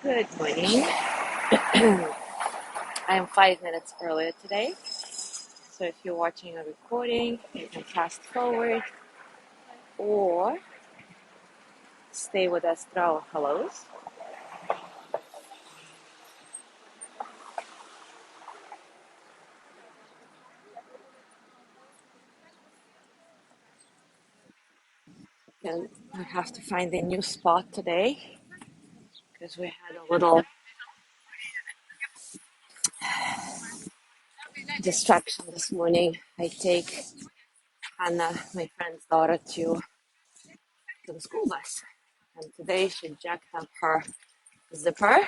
Good morning. I'm 5 minutes earlier today, so if you're watching a recording, you can fast forward or stay with us through our hellos. And I have to find a new spot today because we had a little distraction this morning. I take Hannah, my friend's daughter, to the school bus, and today she jacked up her zipper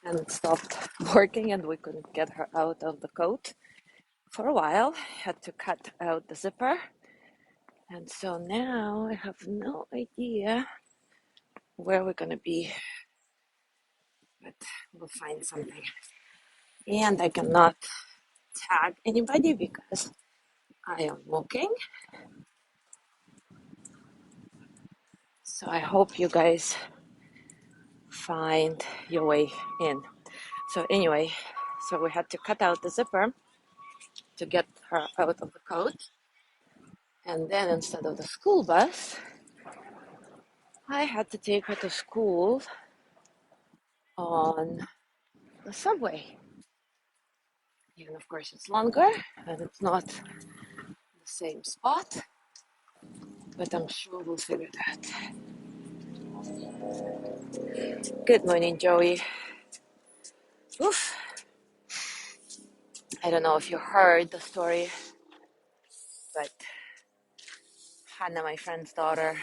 and it stopped working, and we couldn't get her out of the coat for a while. Had to cut out the zipper, and so now I have no idea where we're gonna be, but we'll find something. And I cannot tag anybody because I am walking. So I hope you guys find your way in. So anyway, so we had to cut out the zipper to get her out of the coat. And then instead of the school bus, I had to take her to school on the subway. And of course it's longer and it's not the same spot, but I'm sure we'll figure it out. Good morning, Joey. Oof. I don't know if you heard the story, but Hannah, my friend's daughter,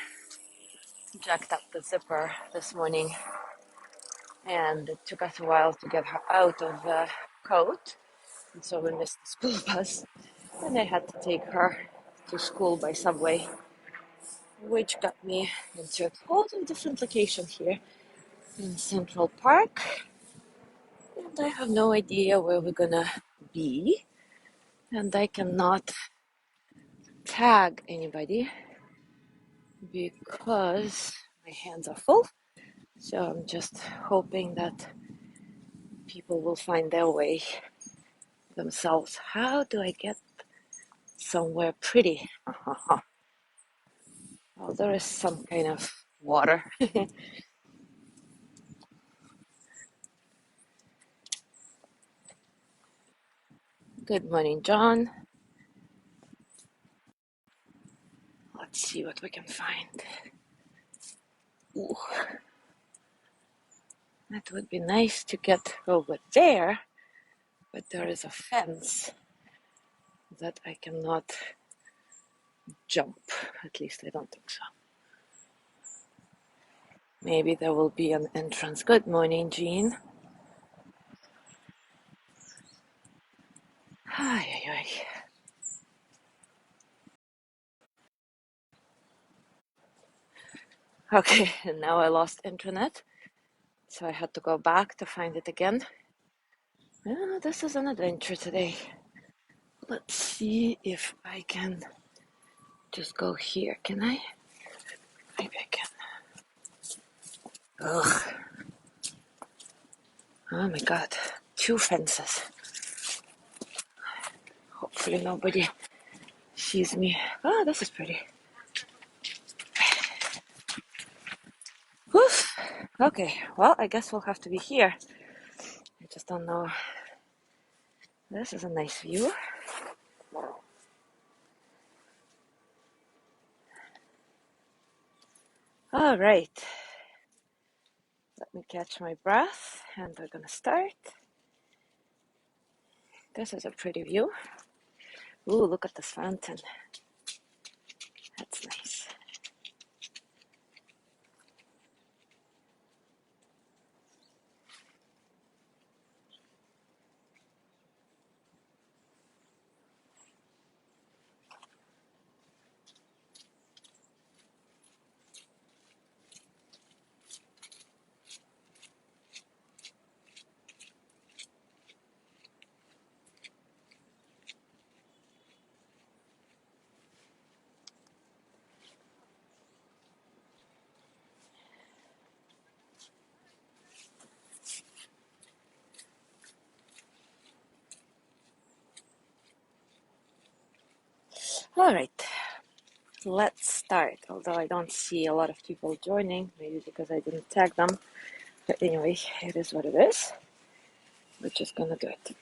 jacked up the zipper this morning, and it took us a while to get her out of the coat, and so we missed the school bus, and I had to take her to school by subway, which got me into a totally different location here in Central Park, and I have no idea where we're gonna be, and I cannot tag anybody because my hands are full. So I'm just hoping that people will find their way themselves. How do I get somewhere pretty? Oh, there is some kind of water. Good morning, John. Let's see what we can find. Ooh, that would be nice to get over there, but there is a fence that I cannot jump. At least I don't think so. Maybe there will be an entrance. Good morning, Jean. Ay, ay, ay. Okay, and now I lost internet, so I had to go back to find it again. Oh, this is an adventure today. Let's see if I can just go here. Can I? Maybe I can. Ugh. Oh my god. Two fences. Hopefully nobody sees me. Oh, this is pretty. Woof. Okay, well, I guess we'll have to be here. I just don't know. This is a nice view. All right. Let me catch my breath and we're gonna start. This is a pretty view. Ooh, look at this fountain. That's nice. let's start. Although I don't see a lot of people joining, maybe because I didn't tag them. But anyway, it is what it is. We're just gonna do it.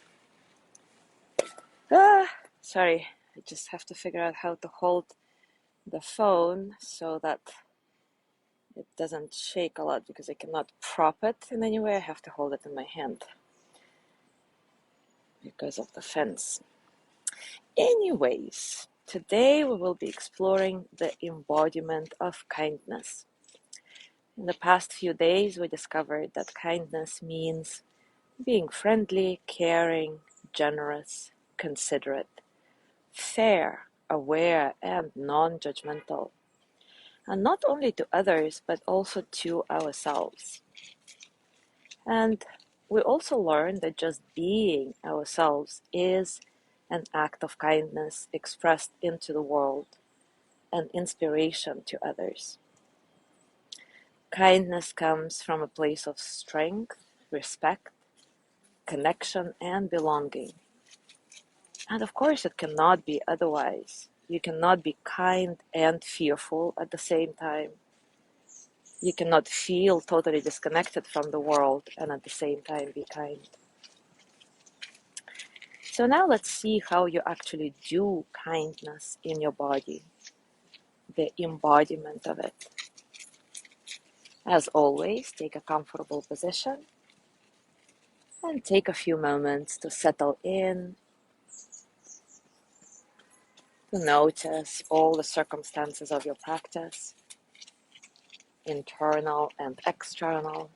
Sorry, I just have to figure out how to hold the phone so that it doesn't shake a lot because I cannot prop it in any way. I have to hold it in my hand because of the fence. Anyways, today we will be exploring the embodiment of kindness. In the past few days, we discovered that kindness means being friendly, caring, generous, considerate, fair, aware, and non-judgmental. And not only to others, but also to ourselves. And we also learned that just being ourselves is an act of kindness expressed into the world, an inspiration to others. Kindness comes from a place of strength, respect, connection, and belonging. And of course, it cannot be otherwise. You cannot be kind and fearful at the same time. You cannot feel totally disconnected from the world and at the same time be kind. So now let's see how you actually do kindness in your body, the embodiment of it. As always, take a comfortable position and take a few moments to settle in, to notice all the circumstances of your practice, internal and external.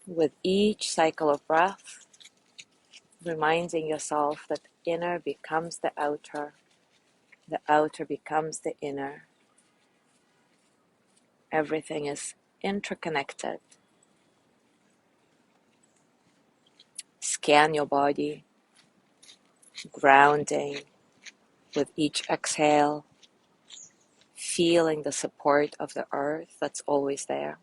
With each cycle of breath, reminding yourself that inner becomes the outer becomes the inner. Everything is interconnected. Scan your body, grounding with each exhale, feeling the support of the earth that's always there.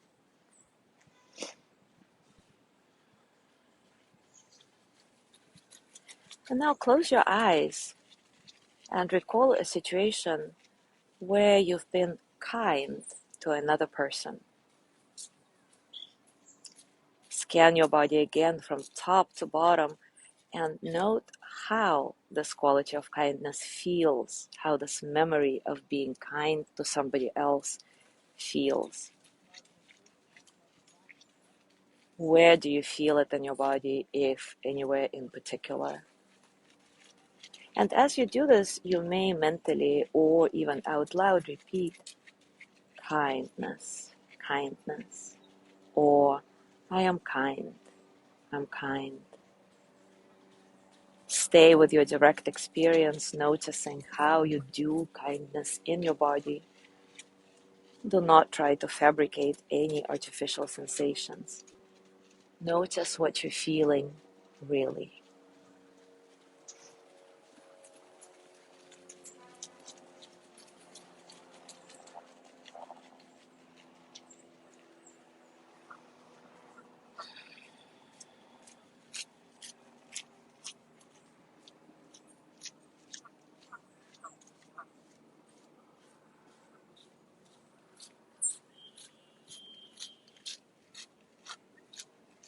And now close your eyes and recall a situation where you've been kind to another person. Scan your body again from top to bottom and note how this quality of kindness feels, how this memory of being kind to somebody else feels. Where do you feel it in your body, if anywhere in particular? And as you do this, you may mentally or even out loud repeat kindness, kindness, or I am kind, I'm kind. Stay with your direct experience, noticing how you do kindness in your body. Do not try to fabricate any artificial sensations. Notice what you're feeling really.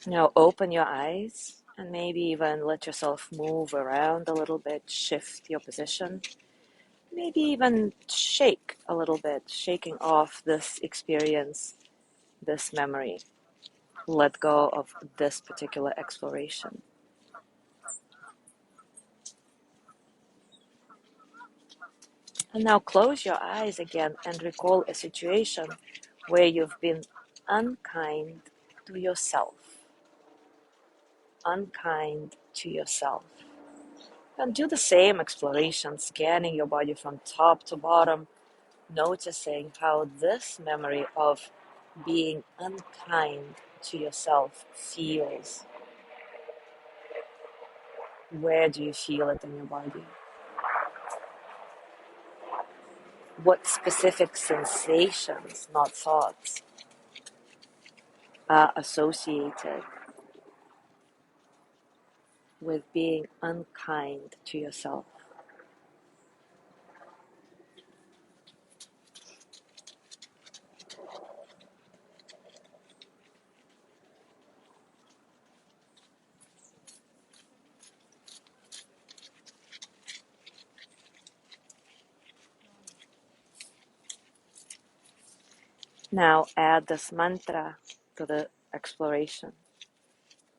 Now open your eyes and maybe even let yourself move around a little bit, shift your position. Maybe even shake a little bit, shaking off this experience, this memory. Let go of this particular exploration. And now close your eyes again and recall a situation where you've been unkind to yourself. Unkind to yourself. And do the same exploration, scanning your body from top to bottom, noticing how this memory of being unkind to yourself feels. Where do you feel it in your body? What specific sensations, not thoughts, are associated with being unkind to yourself? Now add this mantra to the exploration.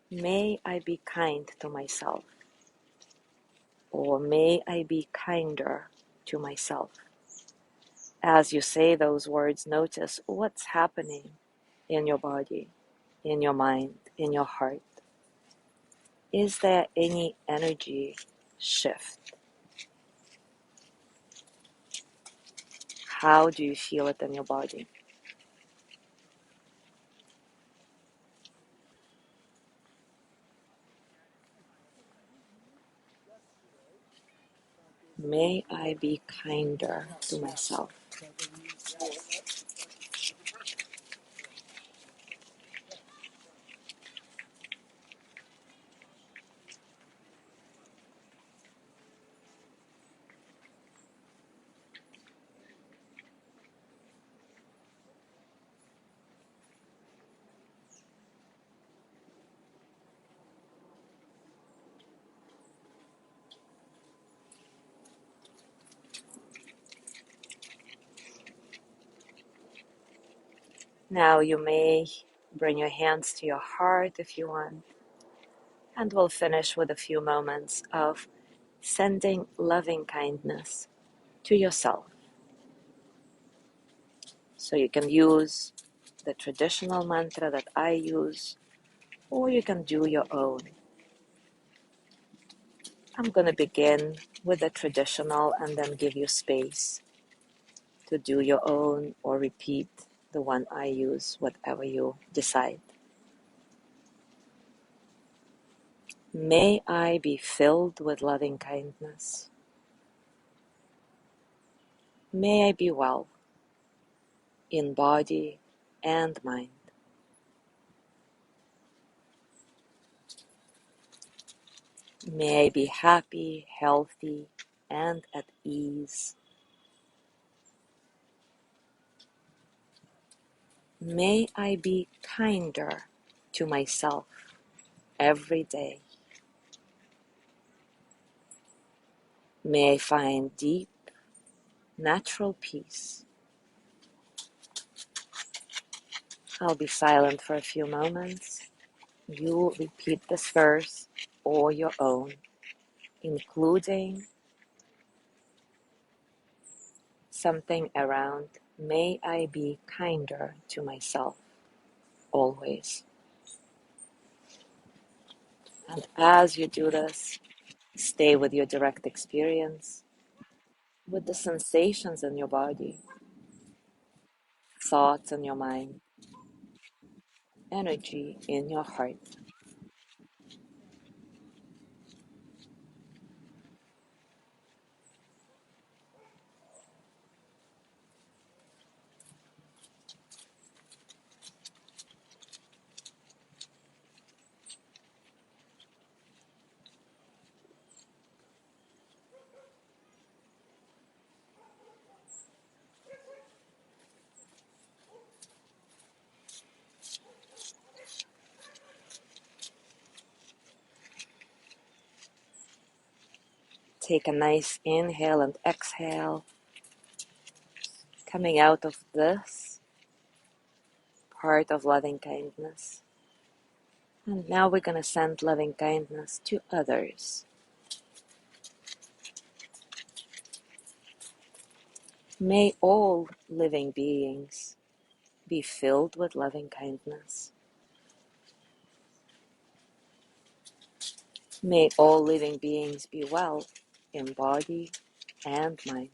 May I be kind to myself, or may I be kinder to myself. As you say those words, notice what's happening in your body, in your mind, in your heart. Is there any energy shift? How do you feel it in your body? May I be kinder to myself. Now you may bring your hands to your heart if you want, and we'll finish with a few moments of sending loving kindness to yourself. So you can use the traditional mantra that I use, or you can do your own. I'm going to begin with the traditional and then give you space to do your own or repeat the one I use, whatever you decide. May I be filled with loving kindness. May I be well in body and mind. May I be happy, healthy, and at ease. May I be kinder to myself every day. May I find deep, natural peace. I'll be silent for a few moments. You repeat this verse or your own, including something around, may I be kinder to myself always. And as you do this, stay with your direct experience, with the sensations in your body, thoughts in your mind, energy in your heart. Take a nice inhale and exhale, coming out of this part of loving kindness. And now we're going to send loving kindness to others. May all living beings be filled with loving kindness. May all living beings be well in body and mind.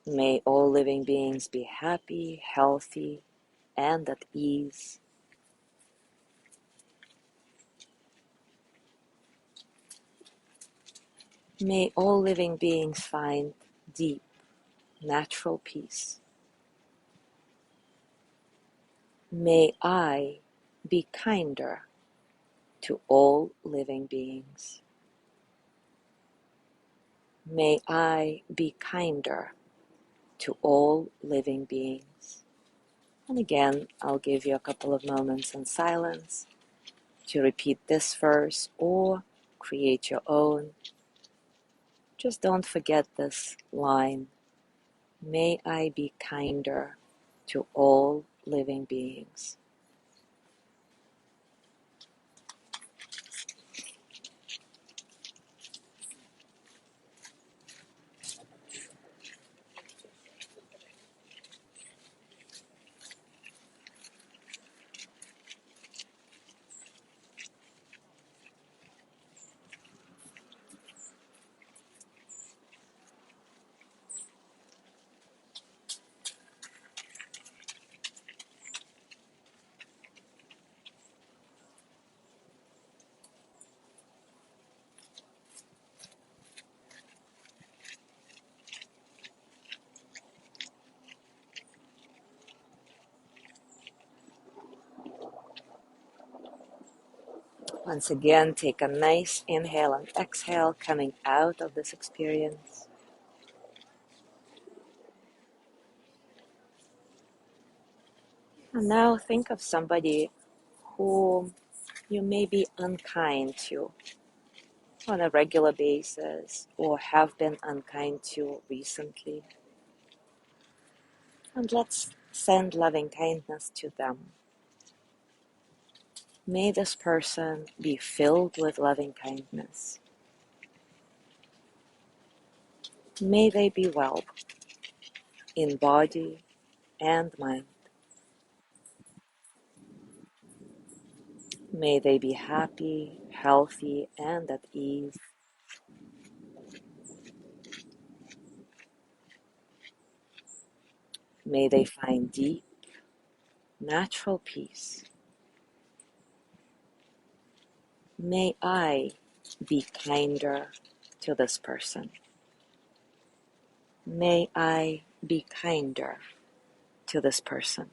May all living beings be happy, healthy, and at ease. May all living beings find deep, natural peace. May I be kinder to all living beings. May I be kinder to all living beings. And again, I'll give you a couple of moments in silence to repeat this verse or create your own. Just don't forget this line. May I be kinder to all living beings. Once again, take a nice inhale and exhale coming out of this experience. And now think of somebody who you may be unkind to on a regular basis or have been unkind to recently. And let's send loving kindness to them. May this person be filled with loving kindness. May they be well in body and mind. May they be happy, healthy, and at ease. May they find deep, natural peace. May I be kinder to this person. May I be kinder to this person.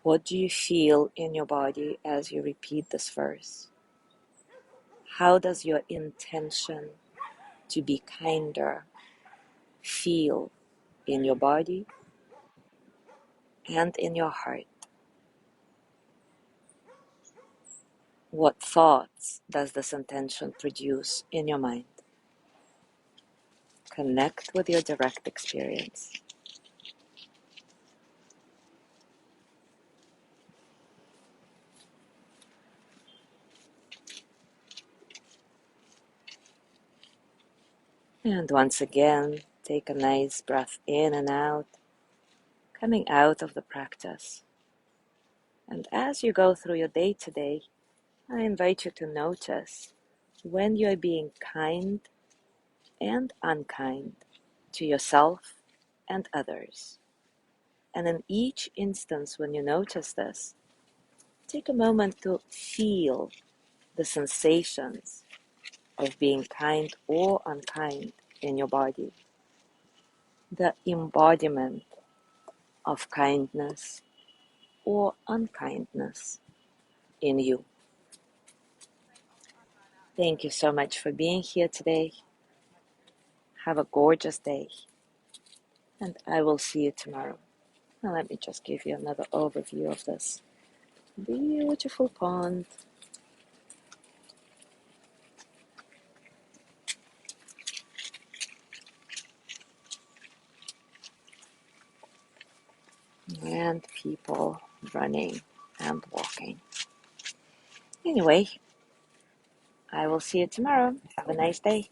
What do you feel in your body as you repeat this verse? How does your intention to be kinder feel in your body and in your heart? What thoughts does this intention produce in your mind? Connect with your direct experience. And once again, take a nice breath in and out, coming out of the practice. And as you go through your day today, I invite you to notice when you are being kind and unkind to yourself and others. And in each instance when you notice this, take a moment to feel the sensations of being kind or unkind in your body. The embodiment of kindness or unkindness in you. Thank you so much for being here today. Have a gorgeous day, and I will see you tomorrow. Now let me just give you another overview of this beautiful pond. And people running and walking. Anyway, I will see you tomorrow. Have a nice day.